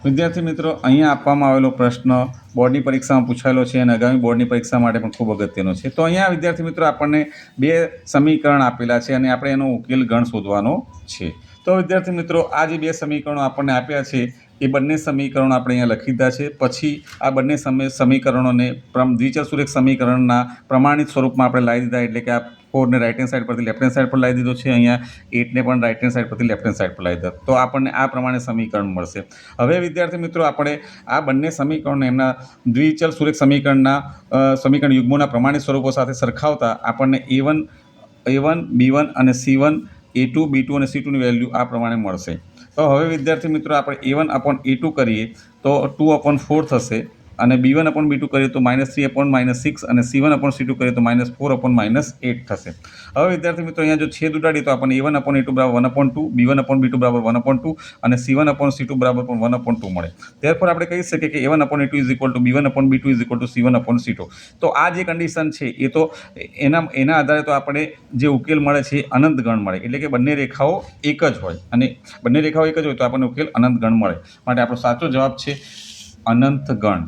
વિદ્યાર્થી મિત્રો, અહીંયા આપવામાં આવેલો પ્રશ્ન બોર્ડની પરીક્ષામાં પૂછાયેલો છે અને આગામી બોર્ડની પરીક્ષા માટે પણ ખૂબ અગત્યનો છે. તો અહીંયા વિદ્યાર્થી મિત્રો આપણને બે સમીકરણ આપેલા છે અને આપણે એનો ઉકેલ ગણ શોધવાનો છે. તો વિદ્યાર્થી મિત્રો, આ જે બે સમીકરણો આપણને આપ્યા છે એ બંને સમીકરણો આપણે અહીંયા લખી દીધા છે. પછી આ બંને સમીકરણોને દ્વિચલ સુરેખ સમીકરણના પ્રમાણિત સ્વરૂપમાં આપણે લાવી દીધા, એટલે કે આ 4 ને રાઇટ હેન્ડ સાઈડ પરથી લેફ્ટ હેન્ડ સાઈડ પર લાવી દીધો છે, અહીંયા 8 ને પણ રાઇટ હેન્ડ સાઈડ પરથી લેફ્ટ હેન્ડ સાઈડ પર લાવી દીધા. તો આપણને આ પ્રમાણે સમીકરણ મળશે. હવે વિદ્યાર્થી મિત્રો, આપણે આ બંને સમીકરણો એમના દ્વિચલ સુરેખ સમીકરણ યુગ્મોના પ્રમાણિત સ્વરૂપો સાથે સરખાવતા આપણને A1 B1 અને C1 A2 B2 અને C2 ની વેલ્યુ આ પ્રમાણે મળશે. તો હવે વિદ્યાર્થી મિત્રો, આપણે A1/A2 કરીએ તો 2/4 થશે, અને B1/B2 કરીએ તો -3/-6 અને C1/C2 કરીએ તો -4/-8 થશે. હવે વિદ્યાર્થી મિત્રો, અહીંયા જો છેદ ઉડાડીએ તો આપણને A1/A2 1/2, B1/B2 1/2 અને C1/C2 1/2 મળે. ત્યારપર આપણે કહી શકીએ કે A1/A2 B1/B2 C1/C2. તો આ જે કન્ડિશન છે એ તો એના આધારે તો આપણે જે ઉકેલ મળે છે એ અનંત ગણ મળે, એટલે કે બંને રેખાઓ એક જ હોય, અને બંને રેખાઓ એક જ હોય તો આપણને ઉકેલ અનંત ગણ મળે. માટે આપણો સાચો જવાબ છે અનંત ગણ.